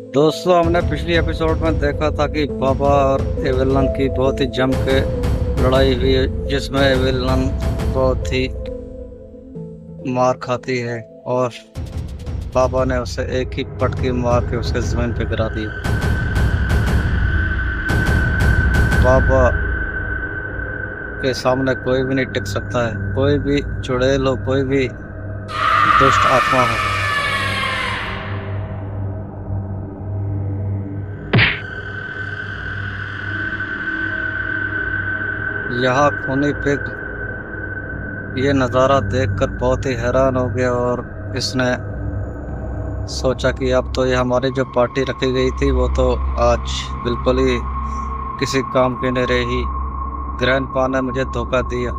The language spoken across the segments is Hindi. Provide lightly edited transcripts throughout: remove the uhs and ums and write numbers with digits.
दोस्तों, हमने पिछली एपिसोड में देखा था कि बाबा और एविलन की बहुत ही जम के लड़ाई हुई है, जिसमें एविलन बहुत ही मार खाती है और बाबा ने उसे एक ही पटकी मार के उसके जमीन पे गिरा दिया। बाबा के सामने कोई भी नहीं टिक सकता है, कोई भी चुड़ैल हो, कोई भी दुष्ट आत्मा हो। यहाँ खूनी पिग ये नज़ारा देखकर बहुत ही हैरान हो गया और इसने सोचा कि अब तो ये हमारी जो पार्टी रखी गई थी वो तो आज बिल्कुल ही किसी काम की नहीं रही। ग्रैंडपा ने मुझे धोखा दिया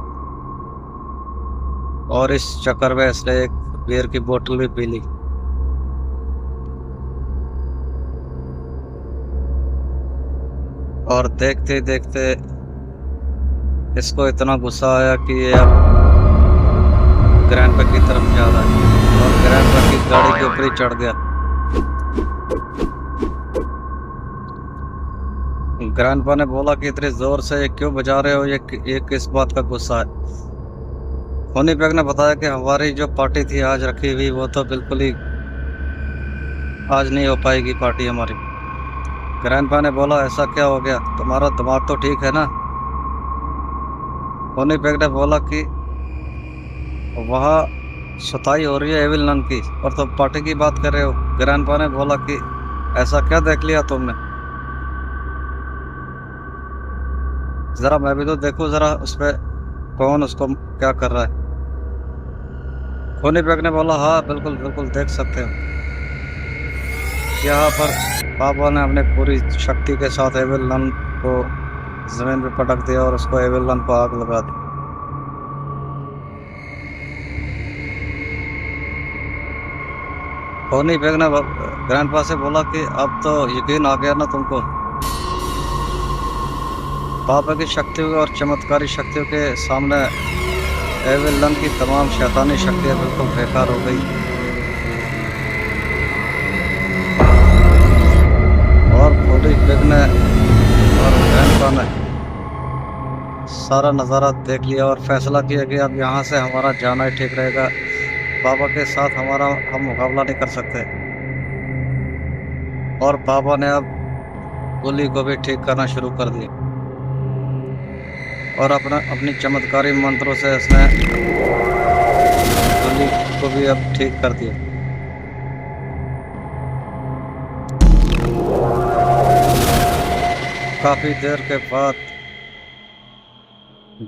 और इस चक्कर में इसने एक बियर की बोतल भी पी ली। और देखते देखते इसको इतना गुस्सा आया कि ये अब ग्रैंडपा की तरफ जा रहा है और ग्रैंडपा की गाड़ी के ऊपर ही चढ़ गया। ग्रैंडपा ने बोला कि इतने जोर से क्यों बजा रहे हो, ये किस बात का गुस्सा है। होनी बैग ने बताया कि हमारी जो पार्टी थी आज रखी हुई वो तो बिल्कुल ही आज नहीं हो पाएगी पार्टी हमारी। ग्रैंडपा ने बोला ऐसा क्या हो गया, तुम्हारा दिमाग तो ठीक है ना। होनी बैग ने बोला कि वहाँ सुताई हो रही है एविल नन की और तुम पार्टी की बात कर रहे हो। ग्रैंडपा ने बोला कि ऐसा क्या देख लिया तुमने, जरा मैं भी तो देखूं जरा उसपे कौन उसको क्या कर रहा है। होनी बैग ने बोला हाँ बिल्कुल बिल्कुल देख सकते हो। यहाँ पर बाबा ने अपने पूरी शक्ति के साथ एविल नन को जमीन पे पटक दिया और उसको एविल नन को आग लगा दी। होनी बैग ने ग्रैंडपा से बोला कि अब तो यकीन आ गया ना तुमको। बाबा की शक्तियों और चमत्कारी शक्तियों के सामने एविल नन की तमाम शैतानी शक्तियां बिल्कुल बेकार हो गई और होनी बैग ने और ग्रैंडपा ने सारा नज़ारा देख लिया और फैसला किया कि अब यहाँ से हमारा जाना ही ठीक रहेगा। बाबा के साथ हम मुकाबला नहीं कर सकते। और बाबा ने अब गोली को भी ठीक करना शुरू कर दिया और अपनी चमत्कारी मंत्रों से उसने गोली को भी अब ठीक कर दिया। काफी देर के बाद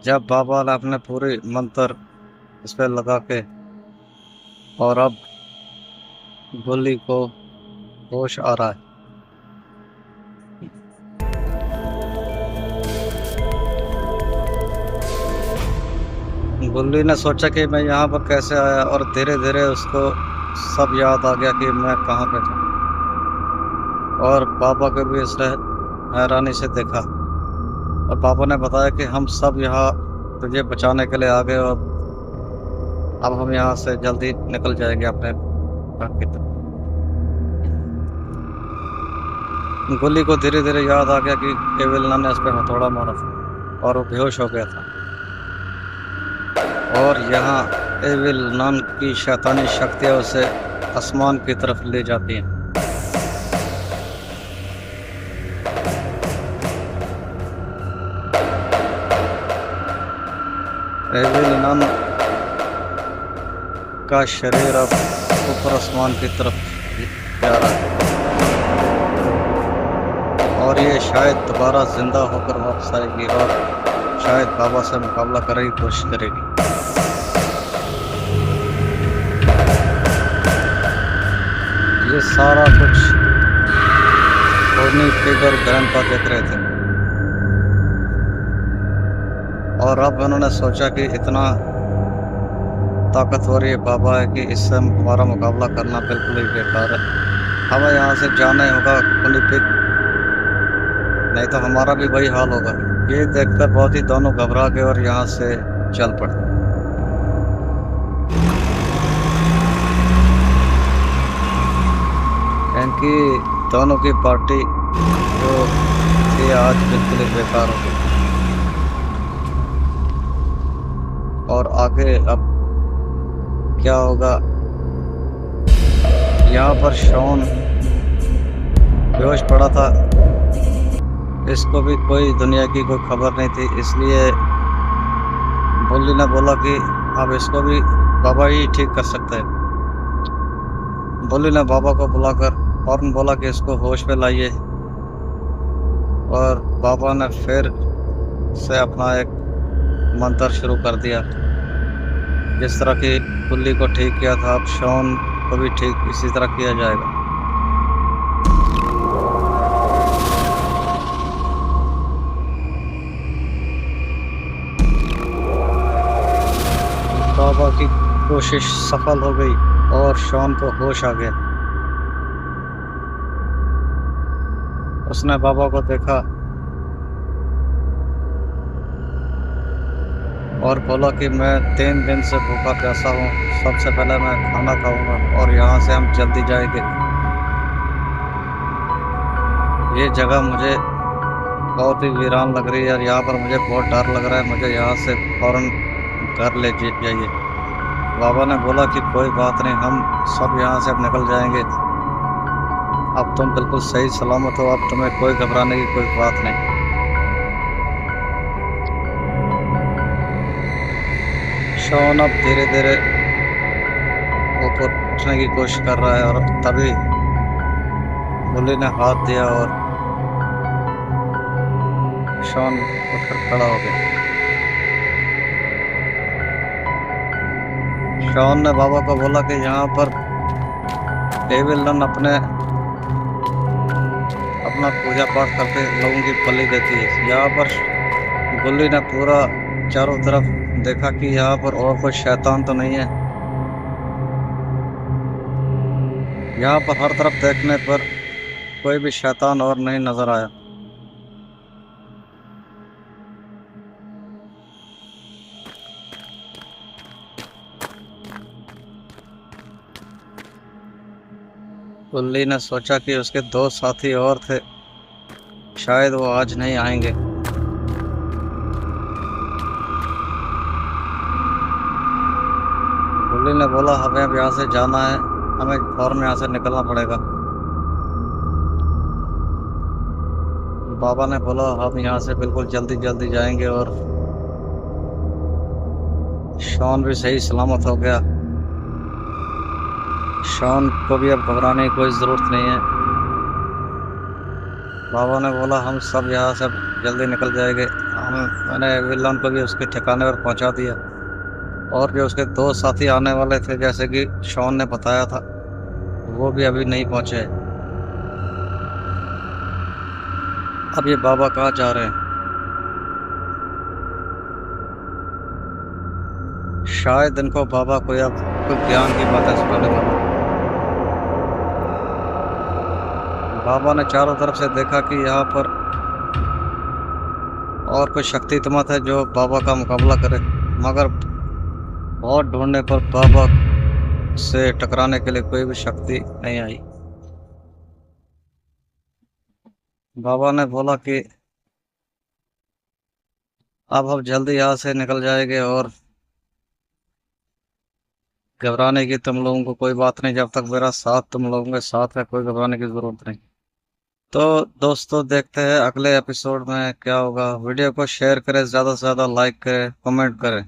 जब बाबा ने अपने पूरे मंत्र इस पे लगा के और अब गोली को होश आ रहा है। गुल्ली ने सोचा कि मैं यहाँ पर कैसे आया और धीरे धीरे उसको सब याद आ गया कि मैं कहाँ पे था। और बाबा को भी इसने हैरानी से देखा और बाबा ने बताया कि हम सब यहाँ तुझे बचाने के लिए आ गए और अब हम यहाँ से जल्दी निकल जाएंगे अपने घर की तरफ। गुल्ली को धीरे धीरे याद आ गया कि एविल नन ने उस पर हथौड़ा मारा था और वो बेहोश हो गया था। और यहाँ एविल नन की शैतानी शक्तियाँ उसे आसमान की तरफ ले जाती हैं। एविल नन का शरीर अब ऊपर आसमान की तरफ जा रहा है और ये शायद दोबारा जिंदा होकर वापस आएगी और शायद बाबा से मुकाबला करने की कोशिश करेगी। ये सारा कुछ होनी पिग और ग्रैंडपा देख रहे थे और अब उन्होंने सोचा कि इतना ताकतवर ये बाबा है कि इससे हमारा मुकाबला करना बिल्कुल ही बेकार है। हमें यहाँ से जाना ही होगा होनी पिग, नहीं तो हमारा भी वही हाल होगा। ये देखकर बहुत ही दोनों घबरा गए और यहाँ से चल पड़े। इनकी दोनों की पार्टी जो थी आज बिल्कुल ही बेकार हो गई। और आगे अब क्या होगा, यहाँ पर शॉन बेहोश पड़ा था। इसको भी कोई दुनिया की कोई खबर नहीं थी, इसलिए बुल्ली ने बोला कि अब इसको भी बाबा ही ठीक कर सकते हैं। बुल्ली ने बाबा को बुलाकर फौरन बोला कि इसको होश में लाइए, और बाबा ने फिर से अपना एक मंत्र शुरू कर दिया। जिस तरह की बुल्ली को ठीक किया था, अब शॉन को भी ठीक इसी तरह किया जाएगा। बाबा की कोशिश सफल हो गई और शॉन को होश आ गया। उसने बाबा को देखा और बोला कि मैं 3 दिन से भूखा प्यासा हूँ, सबसे पहले मैं खाना खाऊंगा और यहाँ से हम जल्दी जाएंगे। ये जगह मुझे बहुत ही वीरान लग रही है और यहाँ पर मुझे बहुत डर लग रहा है, मुझे यहाँ से फौरन घर ले जाइए। बाबा ने बोला कि कोई बात नहीं, हम सब यहाँ से अब निकल जाएंगे। अब तुम बिल्कुल सही सलामत हो, अब तुम्हें कोई घबराने की कोई बात नहीं। शॉन अब धीरे धीरे ऊपर उठने की कोशिश कर रहा है और तभी बुल्ली ने हाथ दिया और शॉन उठकर खड़ा हो गया। शॉन ने बाबा को बोला कि यहाँ पर डेविल रन अपना पूजा पाठ करके लोगों की बलि देती है। यहाँ पर बुल्ली ने पूरा चारों तरफ देखा कि यहाँ पर और कोई शैतान तो नहीं है। यहाँ पर हर तरफ देखने पर कोई भी शैतान और नहीं नजर आया। बुल्ली ने सोचा कि उसके 2 साथी और थे, शायद वो आज नहीं आएंगे। बुल्ली ने बोला हमें अब यहाँ से जाना है, हमें फौरन यहाँ से निकलना पड़ेगा। बाबा ने बोला हम यहाँ से बिल्कुल जल्दी जल्दी जाएंगे और शॉन भी सही सलामत हो गया। शॉन को भी अब घबराने की कोई ज़रूरत नहीं है। बाबा ने बोला हम सब यहाँ से जल्दी निकल जाएंगे। मैंने विलन को भी उसके ठिकाने पर पहुँचा दिया और जो उसके 2 साथी आने वाले थे, जैसे कि शॉन ने बताया था, वो भी अभी नहीं पहुँचे। अब ये बाबा कहाँ जा रहे हैं? शायद इनको बाबा को अब कोई ज्ञान की बातें सुनाने वाला। बाबा ने चारों तरफ से देखा कि यहाँ पर और कोई शक्तिमत है जो बाबा का मुकाबला करे, मगर बहुत ढूंढने पर बाबा से टकराने के लिए कोई भी शक्ति नहीं आई। बाबा ने बोला कि अब हम जल्दी यहाँ से निकल जाएंगे और घबराने की तुम लोगों को कोई बात नहीं, जब तक मेरा साथ तुम लोगों के साथ है कोई घबराने की जरूरत नहीं। तो दोस्तों देखते हैं अगले एपिसोड में क्या होगा। वीडियो को शेयर करें, ज़्यादा से ज़्यादा लाइक करें, कमेंट करें।